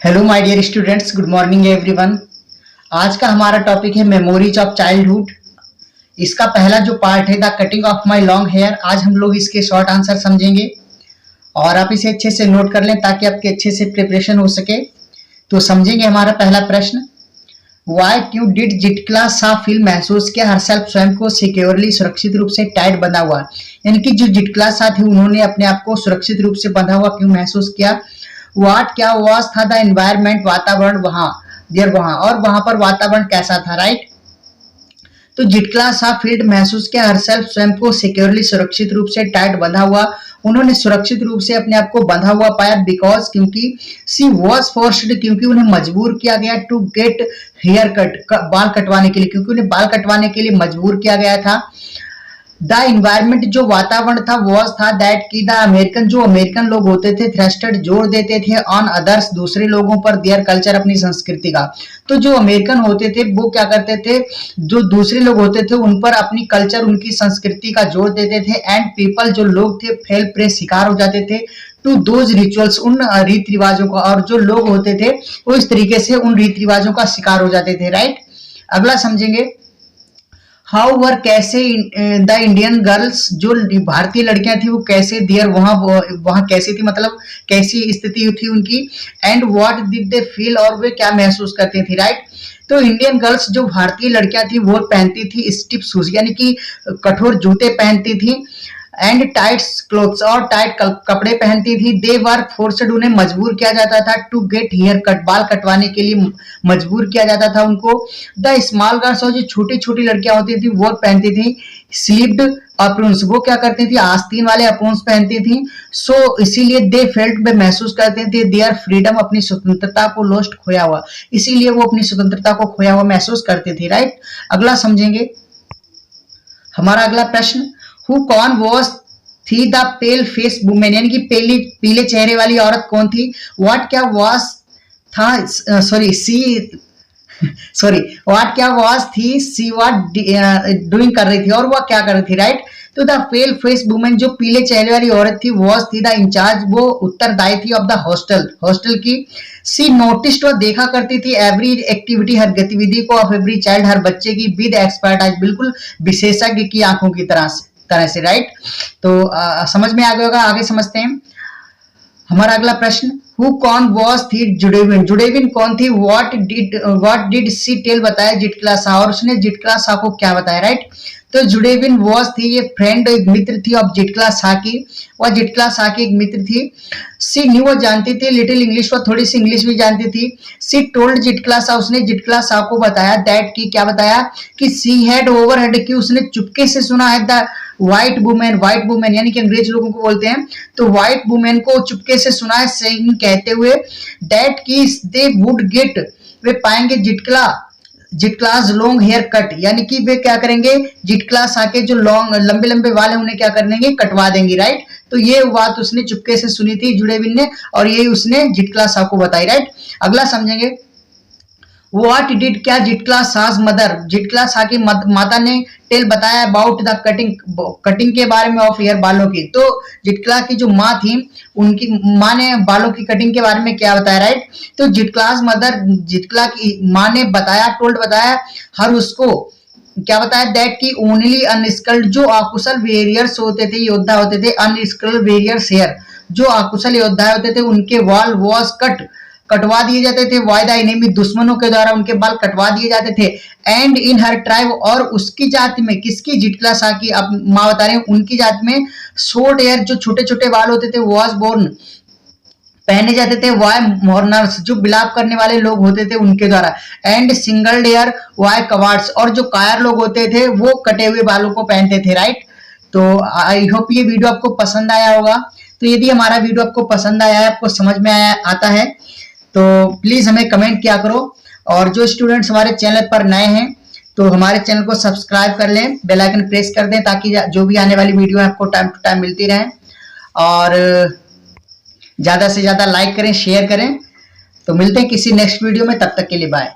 Hello my dear students, good morning everyone. आज का हमारा टॉपिक है मेमोरीज ऑफ चाइल्डहुड। इसका पहला जो पार्ट है the cutting of my long hair. आज हम लोग इसके शॉर्ट आंसर समझेंगे और आप इसे अच्छे से नोट कर लें ताकि आपके अच्छे से प्रिपरेशन हो सके। तो समझेंगे हमारा पहला प्रश्न, वाई क्यों डिड जिटक्ला सा फील महसूस किया हरसेल्फ स्वयं को सिक्योरली सुरक्षित रूप से टाइट बंधा हुआ। यानी कि जो जिटक्ला सा थी उन्होंने अपने आप को सुरक्षित रूप से बंधा हुआ क्यों महसूस किया। वाट क्या वाज था द एनवायरमेंट, वातावरण वहां देर वहां, और वहां पर वातावरण कैसा था, राइट। तो जिटक्ला सा फील्ड महसूस किया हरसेल्फ स्वयं को सिक्योरली सुरक्षित रूप से टाइट बंधा हुआ। उन्होंने सुरक्षित रूप से अपने आप को बंधा हुआ पाया बिकॉज क्योंकि सी वॉज फोर्स्ड, क्योंकि उन्हें मजबूर किया गया टू गेट हेयर कट, बाल कटवाने के लिए, क्योंकि उन्हें बाल कटवाने के लिए मजबूर किया गया था। द इन्वायरमेंट जो वातावरण था वॉज था दैट की द अमेरिकन, जो अमेरिकन लोग होते थे थ्रस्टेड जोर देते थे ऑन अदर्स, दूसरे लोगों पर, देयर कल्चर अपनी संस्कृति का। तो जो अमेरिकन होते थे वो क्या करते थे, जो दूसरे लोग होते थे उन पर अपनी कल्चर उनकी संस्कृति का जोर देते थे। एंड पीपल जो लोग थे फेल प्रे शिकार हो जाते थे टू दोज रिचुअल्स, उन रीति रिवाजों का, और जो लोग होते थे वो इस तरीके से उन रीति रिवाजों का शिकार हो जाते थे, राइट। अगला समझेंगे, हाउ वर कैसे द इंडियन गर्ल्स, जो भारतीय लड़कियां थी वो कैसे देयर वहां कैसी थी, मतलब कैसी स्थिति थी उनकी। And what did they feel, और वे क्या महसूस करती थी, राइट। तो इंडियन गर्ल्स जो भारतीय लड़कियां थी वो पहनती थी स्टिफ शूज, यानी कि कठोर जूते पहनती थी। एंड टाइट क्लोथ्स, और टाइट कपड़े पहनती थी। दे वर फोर्स्ड, उन्हें मजबूर किया जाता था टू गेट हेयर कट, बाल कटवाने के लिए मजबूर किया जाता था उनको। द स्मॉल गर्ल्स, और जो छोटी छोटी लड़कियां होती थी वो पहनती थी स्लीव्ड अप्रोन्स, वो क्या करती थी आस्तीन वाले अप्रोन्स पहनती थी। सो इसीलिए दे फेल्ट, वे महसूस करते थे देयर फ्रीडम, अपनी स्वतंत्रता को लॉस्ट, खोया हुआ, इसीलिए वो अपनी स्वतंत्रता को खोया हुआ महसूस करते थे, राइट। अगला समझेंगे हमारा अगला प्रश्न, हु कौन वॉज थी द पेल फेस वुमेन, यानी कि पीले चेहरे वाली औरत कौन थी। व्हाट क्या वॉज था, व्हाट क्या वॉज थी, सी व्हाट डूइंग कर रही थी, और वह क्या कर रही थी, राइट। तो द पेल फेस वुमेन, जो पीले चेहरे वाली औरत थी, वॉज थी द इंचार्ज, वो उत्तरदायी थी ऑफ द हॉस्टल की। सी नोटिस्ड, वो देखा करती थी एवरी एक्टिविटी, हर गतिविधि को, ऑफ एवरी चाइल्ड, हर बच्चे की, विद एक्सपर्टाइज, बिल्कुल विशेषज्ञ की आंखों की तरह से, राइट। तो समझ में आ गया होगा। आगे समझते हैं हमारा अगला प्रश्न, हु कौन वॉज थी जुडेविन, जुडेविन कौन थी। व्हाट डिड सी टेल, बताया जिटक्ला सा, और उसने जिटक्ला सा को क्या बताया, राइट। तो जुडेविन वॉज थी, ये फ्रेंड, एक मित्र थी ऑफ जिटक्ला सा की, वह जिटक्ला सा की एक मित्र थी। सी न्यू, वो जानती थी लिटिल इंग्लिश, वो थोड़ी सी इंग्लिश भी जानती थी। सी टोल्ड जिटक्ला सा, उसने जिटक्ला सा को बताया दैट की, क्या बताया कि सी हैड ओवरहेड, की उसने चुपके से सुना है द व्हाइट वुमेन यानी कि अंग्रेज लोगों को बोलते हैं, तो व्हाइट वुमेन को चुपके से सुना है सेइंग, कहते हुए दैट की दे वुड गेट, वे पाएंगे जिटक्लास लॉन्ग हेयर कट, यानी कि वे क्या करेंगे जिटक्लास आके जो लॉन्ग लंबे लंबे वाल है उन्हें क्या कर देंगे, कटवा देंगे, राइट। तो ये बात उसने चुपके से सुनी थी जुडेविन ने, और ये उसने जिटक्लास को बताई, राइट। अगला समझेंगे, व्हाट डिड, क्या जिटक्ला सास मदर, जिटक्ला सा की माता ने टेल बताया अबाउट द कटिंग के बारे में ऑफ हेयर, बालों की। तो जिटक्ला की जो माँ थी उनकी माँ ने बालों की कटिंग के बारे में क्या बताया, राइट। तो जिटक्लास मदर, जिटक्ला की माँ ने बताया, टोल्ड बताया, हर उसको क्या बताया दैट की ओनली अनस्किल्ड, जो अकुशल वेरियर्स होते थे, योद्धा होते थे, अनस्किल्ड वेरियर्स हेयर, जो अकुशल योद्धा होते थे उनके वाल वॉज कटवा दिए जाते थे। वाई द एनिमी, दुश्मनों के द्वारा उनके बाल कटवा दिए जाते थे। एंड इन हर ट्राइब, और उसकी जाति में, किसकी, जिटक्ला सा की, अब माँ बता रहे हैं उनकी जाति में शॉर्ट हेयर, जो छोटे छोटे बाल होते थे, वॉज बोर्न, पहने जाते थे। वाई मॉर्नर्स, जो बिलाप करने वाले लोग होते थे उनके द्वारा। एंड सिंगल हेयर वाई कवार्ड्स, और जो कायर लोग होते थे वो कटे हुए बालों को पहनते थे, राइट। तो आई होप ये वीडियो आपको पसंद आया होगा। तो यदि हमारा वीडियो आपको पसंद आया है, आपको समझ में आता है, तो प्लीज हमें कमेंट किया करो। और जो स्टूडेंट्स हमारे चैनल पर नए हैं तो हमारे चैनल को सब्सक्राइब कर लें, बेल आइकन प्रेस कर दें, ताकि जो भी आने वाली वीडियो है आपको टाइम टू टाइम मिलती रहे। और ज्यादा से ज्यादा लाइक करें, शेयर करें। तो मिलते हैं किसी नेक्स्ट वीडियो में, तब तक के लिए बाय।